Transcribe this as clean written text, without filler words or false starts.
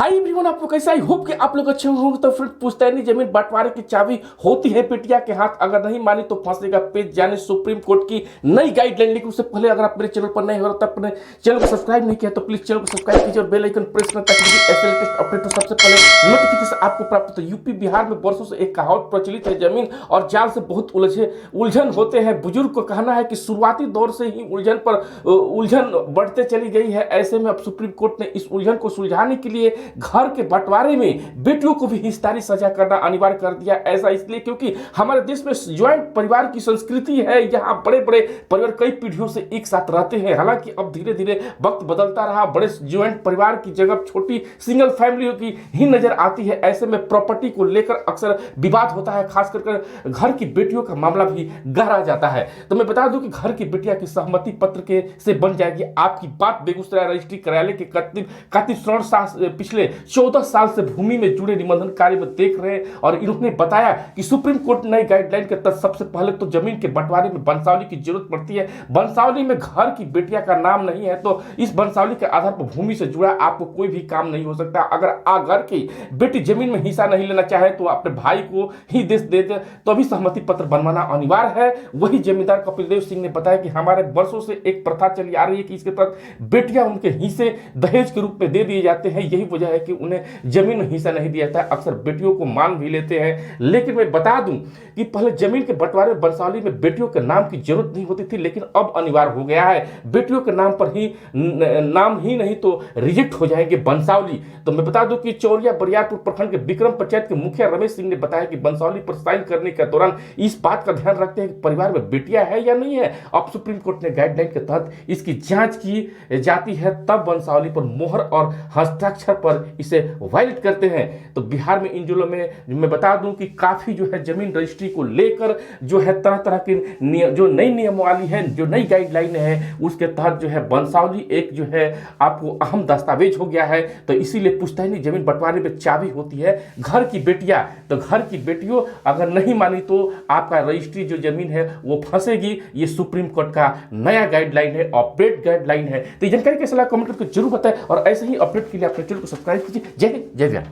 Hi everyone, आप लोग कैसे? आई होप कि आप लोग अच्छे होंगे। तो फ्रेंड, पुश्तैनी जमीन बंटवारे की चाबी होती है बेटिया के हाथ, अगर नहीं मानी तो फंसेगा पेज जाने सुप्रीम कोर्ट की नई गाइडलाइन। लेकिन उससे पहले अगर आप मेरे चैनल पर नए हो तो अपने चैनल को सब्सक्राइब नहीं किया तो प्लीज चैनल को सब्सक्राइब कीजिए और बेल आइकन प्रेस करें ताकि ऐसे लेटेस्ट अपडेट हो सबसे पहले नोटिफिकेशन आपको प्राप्त हो। यूपी बिहार में वर्षों से एक कहावत प्रचलित है, जमीन और जाल से बहुत उलझन होते हैं। बुजुर्ग को कहना है कि शुरुआती दौर से ही उलझन बढ़ते चली गई है। ऐसे में अब सुप्रीम कोर्ट ने इस उलझन को सुलझाने के लिए घर के बंटवारे में बेटियों को भी हिस्सेदारी सजा करना अनिवार्य कर दिया। ऐसा इसलिए क्योंकि हमारे देश में ज्वाइंट परिवार की संस्कृति है। यहाँ बड़े बड़े परिवार कई पीढ़ियों से एक साथ रहते हैं। हालांकि अब धीरे धीरे वक्त बदलता रहा, बड़े ज्वाइंट परिवार की जगह छोटी सिंगल फैमिली की ही नजर आती है। ऐसे में प्रॉपर्टी को लेकर अक्सर विवाद होता है, खास कर घर की बेटियों का मामला भी गहरा जाता है। तो मैं बता दूं कि घर की बेटिया की सहमति पत्र के से बन जाएगी आपकी बात। बेगूसराय रजिस्ट्री कार्यालय के कातिब स्वर्ण शाह पिछले 14 साल से भूमि में जुड़े निबंधन कार्य में देख रहे हैं और इन्होंने बताया कि सुप्रीम कोर्ट नई गाइडलाइन के तहत सबसे पहले तो जमीन के बंटवारे में वंशावली की जरूरत पड़ती है। वंशावली में घर की बेटिया का नाम नहीं है तो इस वंशावली के आधार पर भूमि से जुड़ा आपको कोई भी काम नहीं हो सकता। अगर घर की बेटी जमीन में हिस्सा नहीं लेना चाहे तो अपने भाई को ही दे दे तो अभी सहमति पत्र बनवाना अनिवार्य है। वही जमींदार कपिल देव सिंह ने बताया कि हमारे वर्षों से एक प्रथा चली आ रही है कि इसके तहत बेटियां उनके हिस्से दहेज के रूप में दे दिए जाते हैं। यही वजह है कि उन्हें जमीन में हिस्सा नहीं दिया जाता है। अक्सर बेटियों को मान भी लेते हैं। लेकिन मैं बता दूं कि पहले जमीन के बंटवारे वंशावली में बेटियों के नाम की जरूरत नहीं होती थी, लेकिन अब अनिवार्य हो गया है। बेटियों के नाम पर ही नाम ही नहीं तो रिजेक्ट हो जाएंगे वंशावली। तो मैं बता दूं कि चौरिया बरियारपुर प्रखंड के विक्रम पंचायत के मुखिया रमेश सिंह ने बताया कि वंशावली पर साइन करने के दौरान इस बात का ध्यान रखते हैं कि परिवार में बेटियां है या नहीं है। अब सुप्रीम कोर्ट ने गाइडलाइन के तहत इसकी जांच की जाती है, तब वंशावली पर मोहर और हस्ताक्षर पर इसे वायलेट करते हैं। तो बिहार में इन जिलों में मैं बता दूं कि काफी जो है जमीन रजिस्ट्री को लेकर जो है तरह तरह की जो नई नियमावली है, जो नई गाइडलाइन है, उसके तहत जो है वंशावली एक जो है आपको अहम दस्तावेज हो गया है। तो इसीलिए पुश्तैनी जमीन बंटवारे में चाबी होती है घर की बेटियां। तो घर की बेटियों अगर नहीं मानी तो आपका रजिस्ट्री जो जमीन है वो फंसेगी। ये सुप्रीम कोर्ट का नया गाइडलाइन है, अपडेट गाइडलाइन है। तो जानकारी कैसा लगा कमेंट करके जरूर बताएं और ऐसे ही अपडेट के लिए अपने चैनल को सब्सक्राइब कीजिए। जय हिंद, जय बिहार।